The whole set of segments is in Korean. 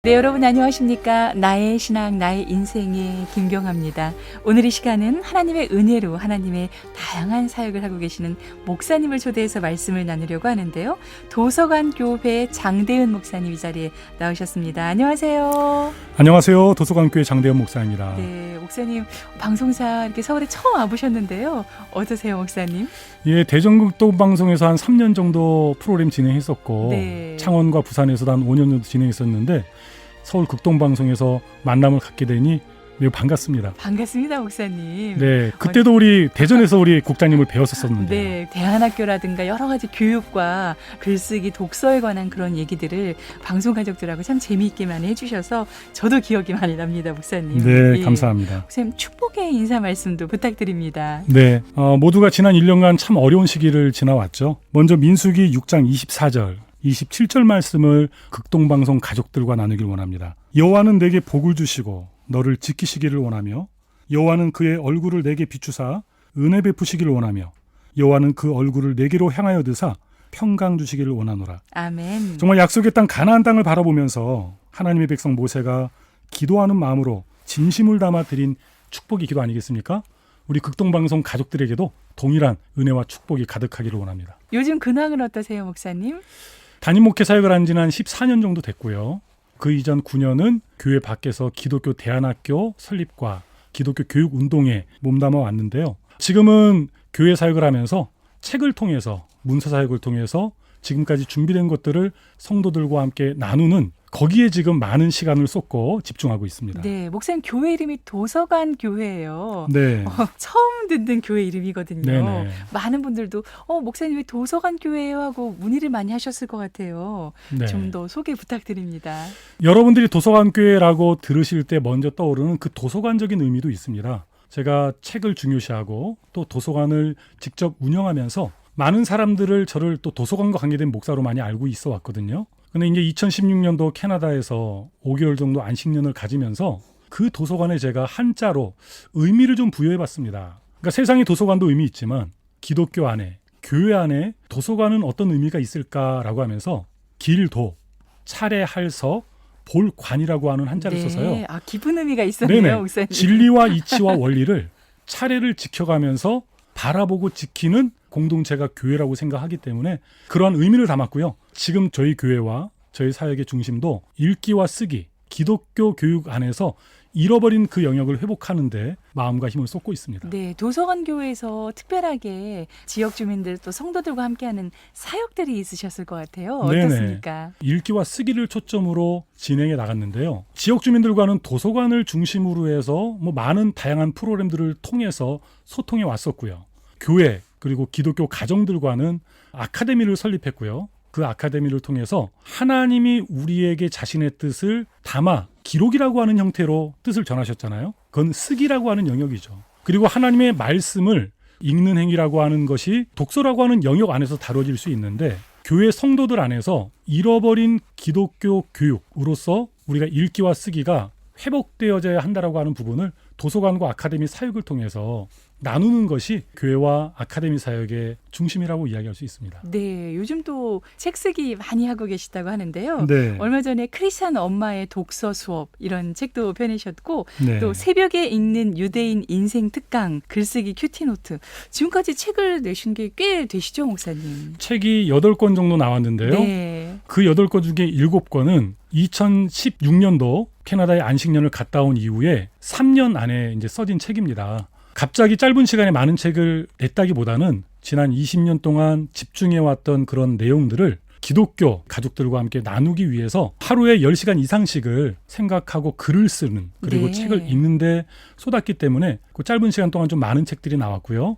네, 여러분 안녕하십니까? 나의 신앙, 나의 인생의 김경아입니다. 오늘 이 시간은 하나님의 은혜로 하나님의 다양한 사역을 하고 계시는 목사님을 초대해서 말씀을 나누려고 하는데요. 도서관 교회 장대은 목사님 이 자리에 나오셨습니다. 안녕하세요. 안녕하세요. 도서관 교회 장대은 목사입니다. 네, 목사님 방송사 이렇게 서울에 처음 와보셨는데요. 어떠세요, 목사님? 예, 대전극동 방송에서 한 3년 정도 프로그램 진행했었고 네. 창원과 부산에서도 한 5년 정도 진행했었는데 서울 극동방송에서 만남을 갖게 되니 매우 반갑습니다. 반갑습니다, 목사님. 네, 그때도 우리 대전에서 우리 국장님을 배웠었는데. 네, 대안학교라든가 여러 가지 교육과 글쓰기, 독서에 관한 그런 얘기들을 방송 가족들하고 참 재미있게 많이 해주셔서 저도 기억이 많이 납니다, 목사님. 네, 예. 감사합니다. 목사님 축복의 인사 말씀도 부탁드립니다. 네, 모두가 지난 1년간 참 어려운 시기를 지나왔죠. 먼저 민수기 6장 24절. 27절 말씀을 극동방송 가족들과 나누길 원합니다. 여호와는 내게 복을 주시고 너를 지키시기를 원하며 여호와는 그의 얼굴을 내게 비추사 은혜 베푸시기를 원하며 여호와는 그 얼굴을 내게로 향하여 드사 평강 주시기를 원하노라. 아멘. 정말 약속의 땅 가나안 땅을 바라보면서 하나님의 백성 모세가 기도하는 마음으로 진심을 담아 드린 축복이 기도 아니겠습니까? 우리 극동방송 가족들에게도 동일한 은혜와 축복이 가득하기를 원합니다. 요즘 근황은 어떠세요, 목사님? 담임 목회 사역을 한 지는 한 14년 정도 됐고요. 그 이전 9년은 교회 밖에서 기독교 대안학교 설립과 기독교 교육 운동에 몸담아 왔는데요. 지금은 교회 사역을 하면서 책을 통해서 문서 사역을 통해서 지금까지 준비된 것들을 성도들과 함께 나누는 거기에 지금 많은 시간을 쏟고 집중하고 있습니다. 네, 목사님 교회 이름이 도서관 교회예요. 네. 처음 듣는 교회 이름이거든요. 네네. 많은 분들도 목사님 왜 도서관 교회예요 하고 문의를 많이 하셨을 것 같아요. 네. 좀 더 소개 부탁드립니다. 여러분들이 도서관 교회라고 들으실 때 먼저 떠오르는 그 도서관적인 의미도 있습니다. 제가 책을 중요시하고 또 도서관을 직접 운영하면서 많은 사람들을 저를 또 도서관과 관계된 목사로 많이 알고 있어 왔거든요. 근데 이제 2016년도 캐나다에서 5개월 정도 안식년을 가지면서 그 도서관에 제가 한자로 의미를 좀 부여해 봤습니다. 그러니까 세상의 도서관도 의미 있지만 기독교 안에, 교회 안에 도서관은 어떤 의미가 있을까라고 하면서 길도, 차례할서, 볼관이라고 하는 한자를 써서요. 깊은 의미가 있었네요, 네네. 목사님. 진리와 이치와 원리를 차례를 지켜가면서 바라보고 지키는 공동체가 교회라고 생각하기 때문에 그러한 의미를 담았고요. 지금 저희 교회와 저희 사역의 중심도 읽기와 쓰기, 기독교 교육 안에서 잃어버린 그 영역을 회복하는데 마음과 힘을 쏟고 있습니다. 네, 도서관 교회에서 특별하게 지역 주민들 또 성도들과 함께하는 사역들이 있으셨을 것 같아요. 네네. 어떻습니까? 읽기와 쓰기를 초점으로 진행해 나갔는데요. 지역 주민들과는 도서관을 중심으로 해서 많은 다양한 프로그램들을 통해서 소통해 왔었고요. 교회 그리고 기독교 가정들과는 아카데미를 설립했고요. 그 아카데미를 통해서 하나님이 우리에게 자신의 뜻을 담아 기록이라고 하는 형태로 뜻을 전하셨잖아요. 그건 쓰기라고 하는 영역이죠. 그리고 하나님의 말씀을 읽는 행위라고 하는 것이 독서라고 하는 영역 안에서 다뤄질 수 있는데 교회 성도들 안에서 잃어버린 기독교 교육으로서 우리가 읽기와 쓰기가 회복되어져야 한다라고 하는 부분을 도서관과 아카데미 사역을 통해서 나누는 것이 교회와 아카데미 사역의 중심이라고 이야기할 수 있습니다. 네, 요즘 또 책 쓰기 많이 하고 계시다고 하는데요. 네. 얼마 전에 크리스찬 엄마의 독서 수업 이런 책도 펴내셨고 네. 또 새벽에 읽는 유대인 인생 특강, 글쓰기 큐티노트 지금까지 책을 내신 게 꽤 되시죠, 목사님? 책이 8권 정도 나왔는데요. 네. 그 8권 중에 7권은 2016년도 캐나다에 안식년을 갔다 온 이후에 3년 안에 이제 써진 책입니다. 갑자기 짧은 시간에 많은 책을 냈다기보다는 지난 20년 동안 집중해왔던 그런 내용들을 기독교 가족들과 함께 나누기 위해서 하루에 10시간 이상씩을 생각하고 글을 쓰는 그리고 네. 책을 읽는데 쏟았기 때문에 그 짧은 시간 동안 좀 많은 책들이 나왔고요.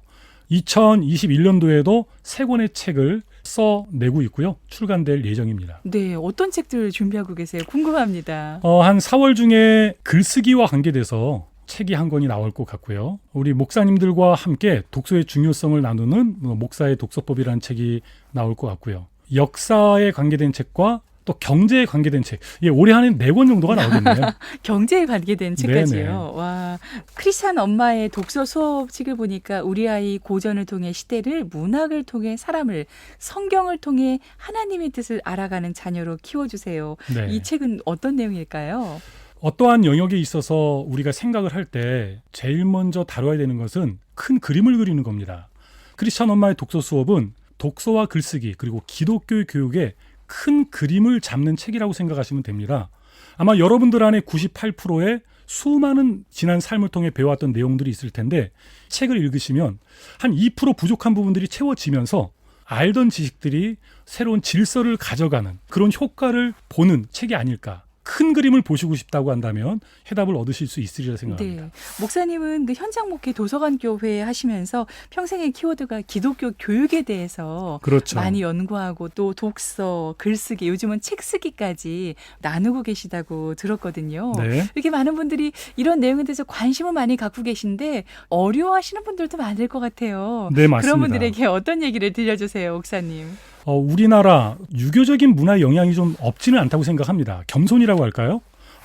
2021년도에도 3권의 책을 써내고 있고요. 출간될 예정입니다. 네, 어떤 책들 준비하고 계세요? 궁금합니다. 한 4월 중에 글쓰기와 관계돼서 책이 한 권이 나올 것 같고요. 우리 목사님들과 함께 독서의 중요성을 나누는 목사의 독서법이라는 책이 나올 것 같고요. 역사에 관계된 책과 또 경제에 관계된 책. 예, 올해 한 해 4권 정도가 나오겠네요. 경제에 관계된 네네. 책까지요. 와, 크리스찬 엄마의 독서 수업 책을 보니까 우리 아이 고전을 통해 시대를, 문학을 통해 사람을, 성경을 통해 하나님의 뜻을 알아가는 자녀로 키워주세요. 네. 이 책은 어떤 내용일까요? 어떠한 영역에 있어서 우리가 생각을 할 때 제일 먼저 다뤄야 되는 것은 큰 그림을 그리는 겁니다. 크리스찬 엄마의 독서 수업은 독서와 글쓰기 그리고 기독교의 교육에 큰 그림을 잡는 책이라고 생각하시면 됩니다. 아마 여러분들 안에 98%의 수많은 지난 삶을 통해 배워왔던 내용들이 있을 텐데 책을 읽으시면 한 2% 부족한 부분들이 채워지면서 알던 지식들이 새로운 질서를 가져가는 그런 효과를 보는 책이 아닐까. 큰 그림을 보시고 싶다고 한다면 해답을 얻으실 수 있으리라 생각합니다. 네. 목사님은 그 현장 목회 도서관 교회 하시면서 평생의 키워드가 기독교 교육에 대해서 그렇죠. 많이 연구하고 또 독서, 글쓰기, 요즘은 책 쓰기까지 나누고 계시다고 들었거든요. 네. 이렇게 많은 분들이 이런 내용에 대해서 관심을 많이 갖고 계신데 어려워하시는 분들도 많을 것 같아요. 네, 맞습니다. 그런 분들에게 어떤 얘기를 들려주세요, 목사님. 우리나라 유교적인 문화의 영향이 좀 없지는 않다고 생각합니다. 겸손이라고 할까요?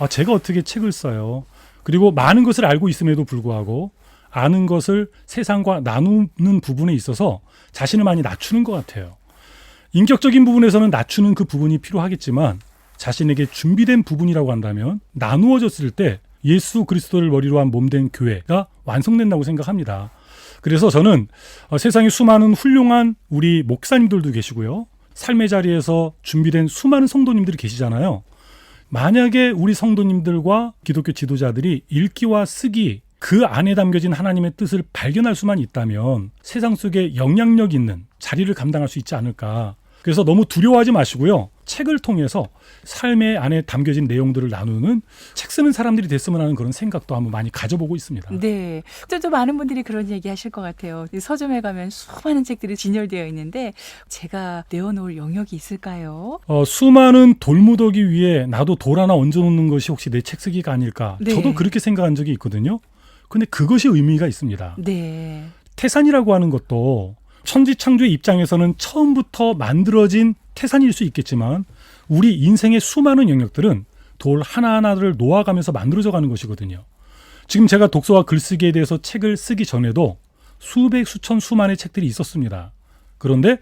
제가 어떻게 책을 써요. 그리고 많은 것을 알고 있음에도 불구하고 아는 것을 세상과 나누는 부분에 있어서 자신을 많이 낮추는 것 같아요. 인격적인 부분에서는 낮추는 그 부분이 필요하겠지만 자신에게 준비된 부분이라고 한다면 나누어졌을 때 예수 그리스도를 머리로 한 몸된 교회가 완성된다고 생각합니다. 그래서 저는 세상에 수많은 훌륭한 우리 목사님들도 계시고요. 삶의 자리에서 준비된 수많은 성도님들이 계시잖아요. 만약에 우리 성도님들과 기독교 지도자들이 읽기와 쓰기, 그 안에 담겨진 하나님의 뜻을 발견할 수만 있다면 세상 속에 영향력 있는 자리를 감당할 수 있지 않을까. 그래서 너무 두려워하지 마시고요. 책을 통해서 삶의 안에 담겨진 내용들을 나누는 책 쓰는 사람들이 됐으면 하는 그런 생각도 한번 많이 가져보고 있습니다. 네. 또 많은 분들이 그런 얘기 하실 것 같아요. 서점에 가면 수많은 책들이 진열되어 있는데 제가 내어놓을 영역이 있을까요? 수많은 돌무더기 위에 나도 돌 하나 얹어놓는 것이 혹시 내 책 쓰기가 아닐까. 네. 저도 그렇게 생각한 적이 있거든요. 근데 그것이 의미가 있습니다. 네. 태산이라고 하는 것도 천지창조의 입장에서는 처음부터 만들어진 태산일 수 있겠지만 우리 인생의 수많은 영역들은 돌 하나하나를 놓아가면서 만들어져 가는 것이거든요. 지금 제가 독서와 글쓰기에 대해서 책을 쓰기 전에도 수백, 수천, 수만의 책들이 있었습니다. 그런데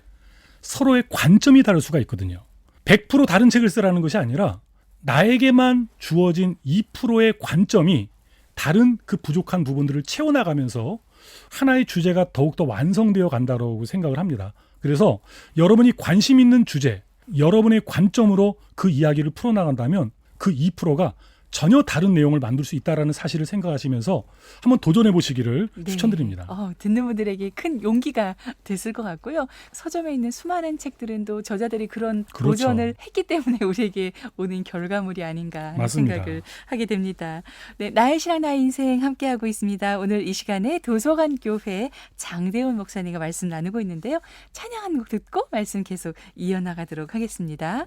서로의 관점이 다를 수가 있거든요. 100% 다른 책을 쓰라는 것이 아니라 나에게만 주어진 2%의 관점이 다른 그 부족한 부분들을 채워나가면서 하나의 주제가 더욱더 완성되어 간다고 생각을 합니다. 그래서 여러분이 관심 있는 주제, 여러분의 관점으로 그 이야기를 풀어나간다면 그 2%가 전혀 다른 내용을 만들 수 있다는 사실을 생각하시면서 한번 도전해 보시기를 네. 추천드립니다. 듣는 분들에게 큰 용기가 됐을 것 같고요. 서점에 있는 수많은 책들은 또 저자들이 그런 그렇죠. 도전을 했기 때문에 우리에게 오는 결과물이 아닌가 하는 맞습니다. 생각을 하게 됩니다. 네, 나의 신앙 나의 인생 함께하고 있습니다. 오늘 이 시간에 도서관 교회 장대훈 목사님과 말씀 나누고 있는데요. 찬양 한 곡 듣고 말씀 계속 이어나가도록 하겠습니다.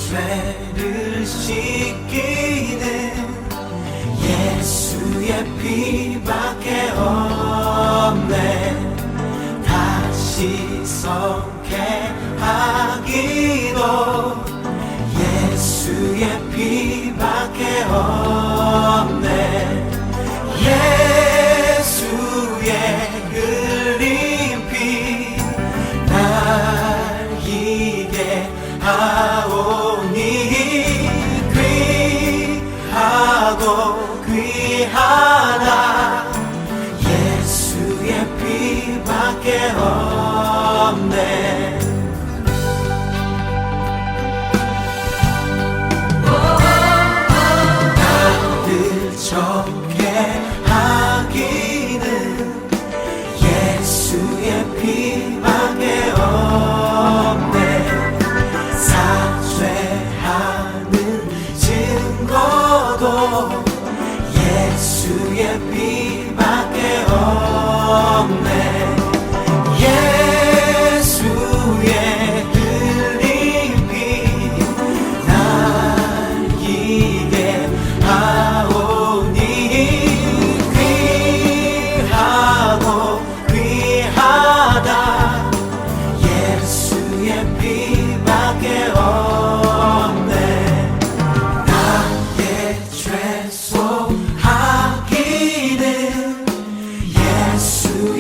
죄를 씻기는 예수의 피밖에 없네. 다시 성케 하기도 예수의 피밖에 없네. 예수의 흘린 피 날 이게 하오니 귀하고 귀하다. 예수의 피밖에 없네. 나를 정케 하기는 예수의 피밖에 없네. 사죄하는 증거도 예수의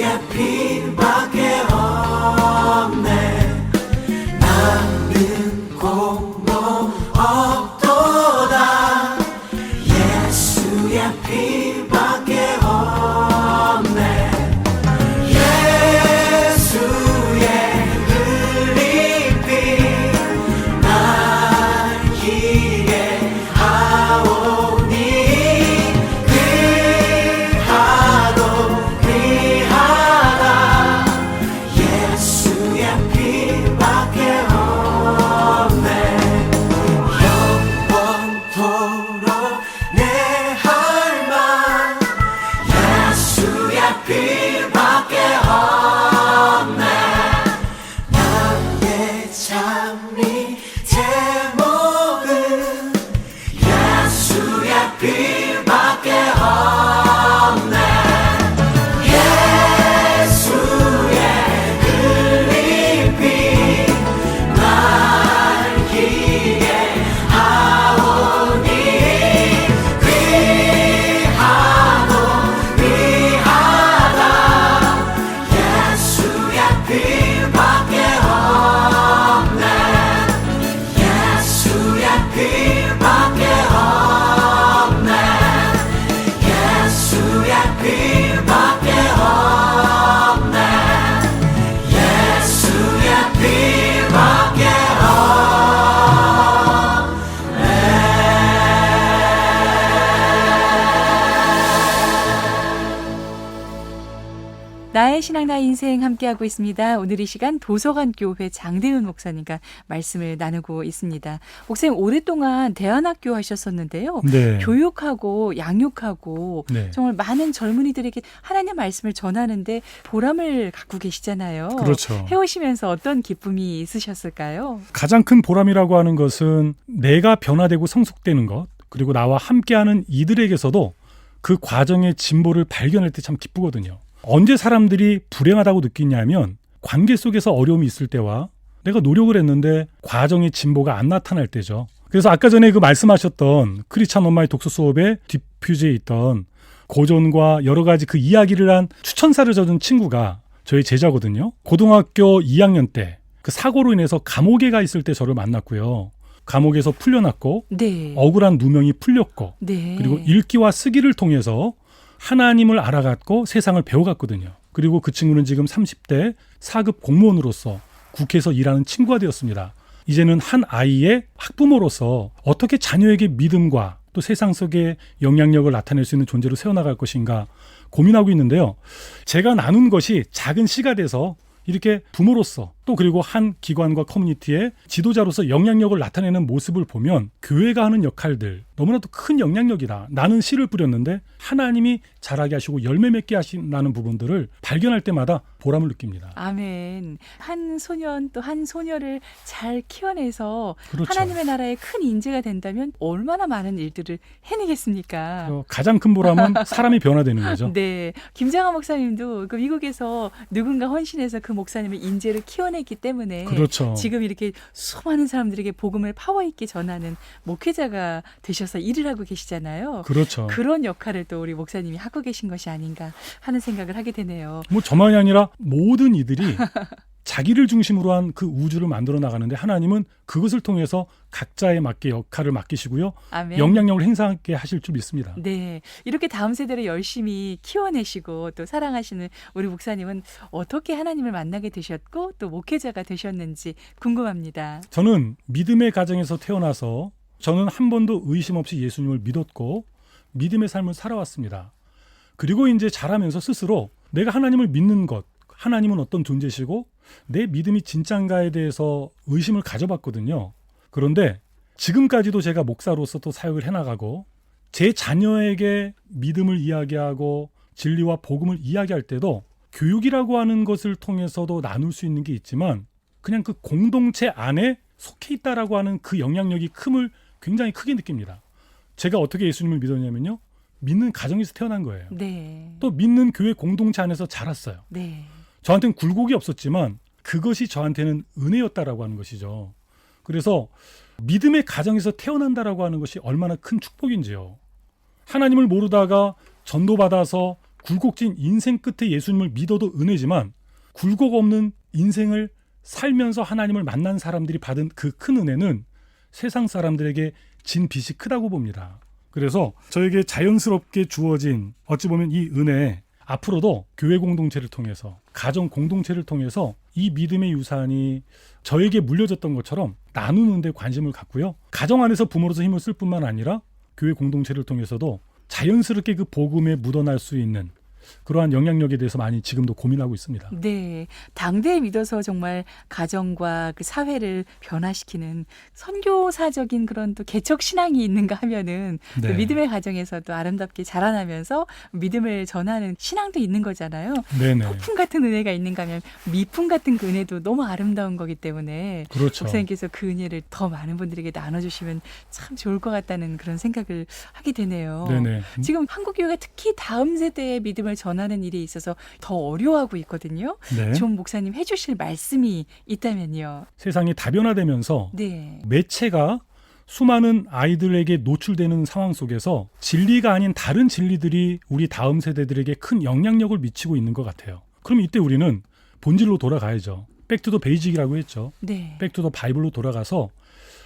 예수의 피밖에 없네. 나는 공로 없도다. 예수의 피밖에 없네. 예수의 흘린 피 날 기게 하오니 귀하도 귀하다. 예수의 피밖에 없네. 영원토록 내 할망 예수의 피밖에 없네. 나의 참리 제목은 예수의 피밖에 없네. 예수의 흘린 피 날 기게 하오니 귀하도 귀하다. 예수의 피밖에 없네. 예수의 피밖에 없네. 예수의 피밖에 없네. 예수의 피밖에 나의 신앙 나의 인생 함께하고 있습니다. 오늘 이 시간 도서관 교회 장대훈 목사님과 말씀을 나누고 있습니다. 목사님 오랫동안 대안학교 하셨었는데요. 네. 교육하고 양육하고 네. 정말 많은 젊은이들에게 하나님의 말씀을 전하는데 보람을 갖고 계시잖아요. 그렇죠. 해오시면서 어떤 기쁨이 있으셨을까요? 가장 큰 보람이라고 하는 것은 내가 변화되고 성숙되는 것, 그리고 나와 함께하는 이들에게서도 그 과정의 진보를 발견할 때 참 기쁘거든요. 언제 사람들이 불행하다고 느끼냐면 관계 속에서 어려움이 있을 때와 내가 노력을 했는데 과정의 진보가 안 나타날 때죠. 그래서 아까 전에 그 말씀하셨던 크리스찬 엄마의 독서 수업에 뒷표지에 있던 고전과 여러 가지 그 이야기를 한 추천사를 져준 친구가 저희 제자거든요. 고등학교 2학년 때 그 사고로 인해서 감옥에 가 있을 때 저를 만났고요. 감옥에서 풀려났고 네. 억울한 누명이 풀렸고 네. 그리고 읽기와 쓰기를 통해서 하나님을 알아갔고 세상을 배워갔거든요. 그리고 그 친구는 지금 30대 4급 공무원으로서 국회에서 일하는 친구가 되었습니다. 이제는 한 아이의 학부모로서 어떻게 자녀에게 믿음과 또 세상 속의 영향력을 나타낼 수 있는 존재로 세워나갈 것인가 고민하고 있는데요. 제가 나눈 것이 작은 시가 돼서 이렇게 부모로서 또 그리고 한 기관과 커뮤니티의 지도자로서 영향력을 나타내는 모습을 보면 교회가 하는 역할들 너무나도 큰 영향력이다. 나는 씨를 뿌렸는데 하나님이 자라게 하시고 열매 맺게 하신다는 부분들을 발견할 때마다 보람을 느낍니다. 아멘. 한 소년 또 한 소녀를 잘 키워내서 그렇죠. 하나님의 나라의 큰 인재가 된다면 얼마나 많은 일들을 해내겠습니까? 가장 큰 보람은 사람이 변화되는 거죠. 네. 김장하 목사님도 그 미국에서 누군가 헌신해서 그 목사님의 인재를 키워냈기 때문에 그렇죠. 지금 이렇게 수많은 사람들에게 복음을 파워 있게 전하는 목회자가 되셔서 일을 하고 계시잖아요. 그렇죠. 그런 역할을 또 우리 목사님이 하고 계신 것이 아닌가 하는 생각을 하게 되네요. 뭐 저만이 아니라 모든 이들이 자기를 중심으로 한 그 우주를 만들어 나가는데 하나님은 그것을 통해서 각자에 맞게 역할을 맡기시고요. 아멘. 영향력을 행사하게 하실 줄 믿습니다. 네. 이렇게 다음 세대를 열심히 키워내시고 또 사랑하시는 우리 목사님은 어떻게 하나님을 만나게 되셨고 또 목회자가 되셨는지 궁금합니다. 저는 믿음의 가정에서 태어나서 저는 한 번도 의심 없이 예수님을 믿었고 믿음의 삶을 살아왔습니다. 그리고 이제 자라면서 스스로 내가 하나님을 믿는 것, 하나님은 어떤 존재시고 내 믿음이 진짠가에 대해서 의심을 가져봤거든요. 그런데 지금까지도 제가 목사로서 또 사역을 해나가고 제 자녀에게 믿음을 이야기하고 진리와 복음을 이야기할 때도 교육이라고 하는 것을 통해서도 나눌 수 있는 게 있지만 그냥 그 공동체 안에 속해 있다라고 하는 그 영향력이 큼을 굉장히 크게 느낍니다. 제가 어떻게 예수님을 믿었냐면요. 믿는 가정에서 태어난 거예요. 네. 또 믿는 교회 공동체 안에서 자랐어요. 네. 저한테는 굴곡이 없었지만 그것이 저한테는 은혜였다라고 하는 것이죠. 그래서 믿음의 가정에서 태어난다라고 하는 것이 얼마나 큰 축복인지요. 하나님을 모르다가 전도받아서 굴곡진 인생 끝에 예수님을 믿어도 은혜지만 굴곡 없는 인생을 살면서 하나님을 만난 사람들이 받은 그 큰 은혜는 세상 사람들에게 진 빚이 크다고 봅니다. 그래서 저에게 자연스럽게 주어진 어찌 보면 이 은혜, 앞으로도 교회 공동체를 통해서, 가정 공동체를 통해서 이 믿음의 유산이 저에게 물려졌던 것처럼 나누는 데 관심을 갖고요. 가정 안에서 부모로서 힘을 쓸 뿐만 아니라 교회 공동체를 통해서도 자연스럽게 그 복음에 묻어날 수 있는 그러한 영향력에 대해서 많이 지금도 고민하고 있습니다. 네, 당대에 믿어서 정말 가정과 그 사회를 변화시키는 선교사적인 그런 또 개척 신앙이 있는가 하면은 또 네. 믿음의 가정에서도 아름답게 자라나면서 믿음을 전하는 신앙도 있는 거잖아요. 네네. 폭풍 같은 은혜가 있는가 하면 미풍 같은 그 은혜도 너무 아름다운 거기 때문에 그렇죠. 목사님께서 그 은혜를 더 많은 분들에게 나눠주시면 참 좋을 것 같다는 그런 생각을 하게 되네요. 네네. 지금 한국교회가 특히 다음 세대의 믿음을 전하는 일에 있어서 더 어려워하고 있거든요. 네. 좀 목사님 해주실 말씀이 있다면요. 세상이 다변화되면서 네. 매체가 수많은 아이들에게 노출되는 상황 속에서 진리가 아닌 다른 진리들이 우리 다음 세대들에게 큰 영향력을 미치고 있는 것 같아요. 그럼 이때 우리는 본질로 돌아가야죠. 백투더 베이직이라고 했죠. 네. 백투더 바이블로 돌아가서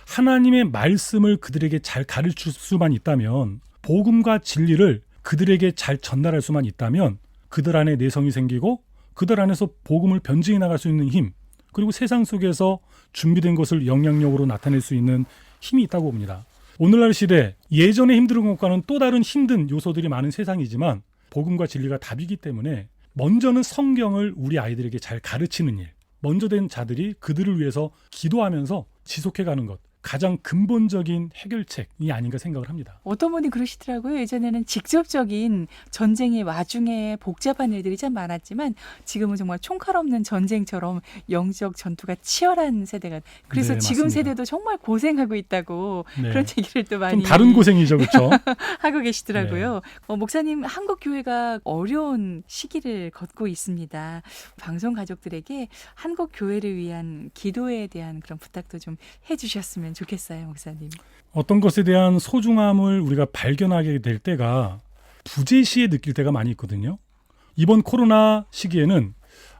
하나님의 말씀을 그들에게 잘 가르칠 수만 있다면, 복음과 진리를 그들에게 잘 전달할 수만 있다면 그들 안에 내성이 생기고 그들 안에서 복음을 변증해 나갈 수 있는 힘, 그리고 세상 속에서 준비된 것을 영향력으로 나타낼 수 있는 힘이 있다고 봅니다. 오늘날 시대, 예전에 힘든 것과는 또 다른 힘든 요소들이 많은 세상이지만 복음과 진리가 답이기 때문에 먼저는 성경을 우리 아이들에게 잘 가르치는 일, 먼저 된 자들이 그들을 위해서 기도하면서 지속해가는 것, 가장 근본적인 해결책이 아닌가 생각을 합니다. 어떤 분이 그러시더라고요. 예전에는 직접적인 전쟁의 와중에 복잡한 일들이 참 많았지만 지금은 정말 총칼 없는 전쟁처럼 영적 전투가 치열한 세대가, 그래서 네, 지금 맞습니다. 세대도 정말 고생하고 있다고 네. 그런 얘기를 또 많이 좀 다른 고생이죠, 그렇죠? 하고 계시더라고요. 네. 목사님, 한국 교회가 어려운 시기를 걷고 있습니다. 방송 가족들에게 한국 교회를 위한 기도에 대한 그런 부탁도 좀 해주셨으면 좋겠어요, 목사님. 어떤 것에 대한 소중함을 우리가 발견하게 될 때가 부재시에 느낄 때가 많이 있거든요. 이번 코로나 시기에는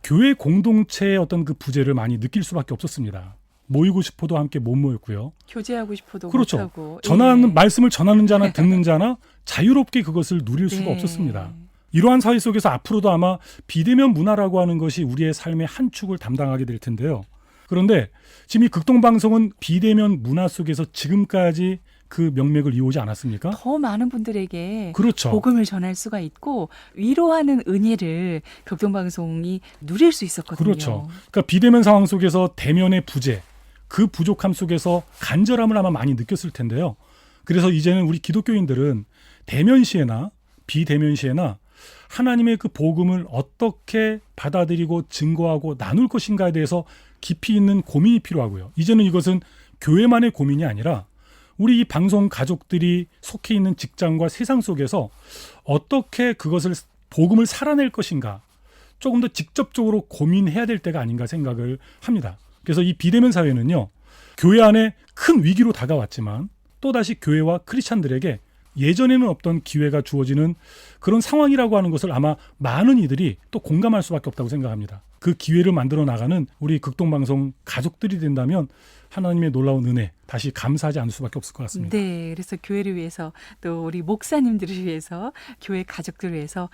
교회 공동체의 어떤 그 부재를 많이 느낄 수밖에 없었습니다. 모이고 싶어도 함께 못 모였고요. 교제하고 싶어도 그렇죠. 못하고. 전하는 예. 말씀을 전하는 자나 듣는 자나 자유롭게 그것을 누릴 수가 네. 없었습니다. 이러한 사회 속에서 앞으로도 아마 비대면 문화라고 하는 것이 우리의 삶의 한 축을 담당하게 될 텐데요. 그런데 지금 이 극동방송은 비대면 문화 속에서 지금까지 그 명맥을 이어오지 않았습니까? 더 많은 분들에게 그렇죠. 복음을 전할 수가 있고 위로하는 은혜를 극동방송이 누릴 수 있었거든요. 그렇죠. 그러니까 비대면 상황 속에서 대면의 부재, 그 부족함 속에서 간절함을 아마 많이 느꼈을 텐데요. 그래서 이제는 우리 기독교인들은 대면 시에나 비대면 시에나 하나님의 그 복음을 어떻게 받아들이고 증거하고 나눌 것인가에 대해서 깊이 있는 고민이 필요하고요. 이제는 이것은 교회만의 고민이 아니라 우리 이 방송 가족들이 속해 있는 직장과 세상 속에서 어떻게 그것을 복음을 살아낼 것인가, 조금 더 직접적으로 고민해야 될 때가 아닌가 생각을 합니다. 그래서 이 비대면 사회는요, 교회 안에 큰 위기로 다가왔지만 또다시 교회와 크리스찬들에게 예전에는 없던 기회가 주어지는 그런 상황이라고 하는 것을 아마 많은 이들이 또 공감할 수밖에 없다고 생각합니다. 그 기회를 만들어 나가는 우리 극동방송 가족들이 된다면 하나님의 놀라운 은혜 다시 감사하지 않을 수밖에 없을 것 같습니다. 네, 그래서 교회를 위해서 또 우리 목사님들을 위해서 교회 가족들을 위해서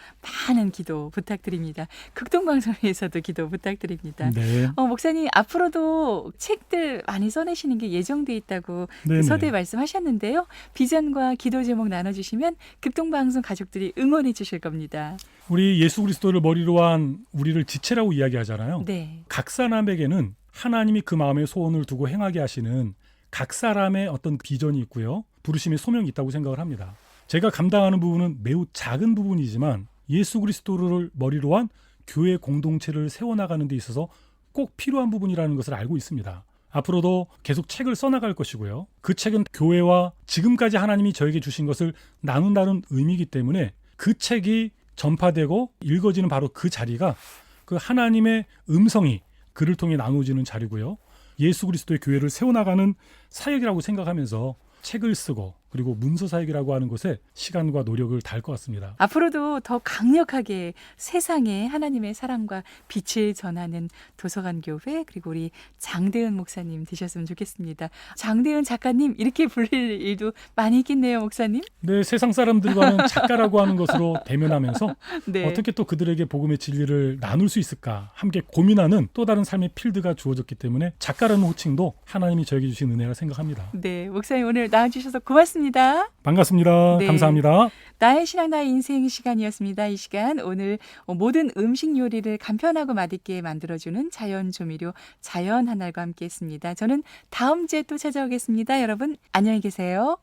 많은 기도 부탁드립니다. 극동방송을 위해서도 기도 부탁드립니다. 네. 목사님 앞으로도 책들 많이 써내시는 게 예정돼 있다고 네네. 서두에 말씀하셨는데요. 비전과 기도 제목 나눠주시면 극동방송 가족들이 응원해 주실 겁니다. 우리 예수 그리스도를 머리로 한 우리를 지체라고 이야기하잖아요. 네, 각 사람에게는 하나님이 그 마음에 소원을 두고 행하게 하시는 각 사람의 어떤 비전이 있고요. 부르심의 소명이 있다고 생각을 합니다. 제가 감당하는 부분은 매우 작은 부분이지만 예수 그리스도를 머리로 한 교회 공동체를 세워나가는 데 있어서 꼭 필요한 부분이라는 것을 알고 있습니다. 앞으로도 계속 책을 써나갈 것이고요. 그 책은 교회와 지금까지 하나님이 저에게 주신 것을 나눈다는 의미이기 때문에 그 책이 전파되고 읽어지는 바로 그 자리가 그 하나님의 음성이 그를 통해 나누어지는 자리고요. 예수 그리스도의 교회를 세워나가는 사역이라고 생각하면서 책을 쓰고 그리고 문서 사역이라고 하는 것에 시간과 노력을 다할 것 같습니다. 앞으로도 더 강력하게 세상에 하나님의 사랑과 빛을 전하는 도서관 교회 그리고 우리 장대은 목사님 되셨으면 좋겠습니다. 장대은 작가님 이렇게 불릴 일도 많이 있겠네요, 목사님. 네, 세상 사람들과는 작가라고 하는 것으로 대면하면서 네. 어떻게 또 그들에게 복음의 진리를 나눌 수 있을까 함께 고민하는 또 다른 삶의 필드가 주어졌기 때문에 작가라는 호칭도 하나님이 저에게 주신 은혜라 생각합니다. 네, 목사님 오늘 나와주셔서 고맙습니다. 반갑습니다. 네. 감사합니다. 나의 신앙 나의 인생 시간이었습니다. 이 시간 오늘 모든 음식 요리를 간편하고 맛있게 만들어주는 자연 조미료 자연 하나과 함께했습니다. 저는 다음 주에 또 찾아오겠습니다. 여러분 안녕히 계세요.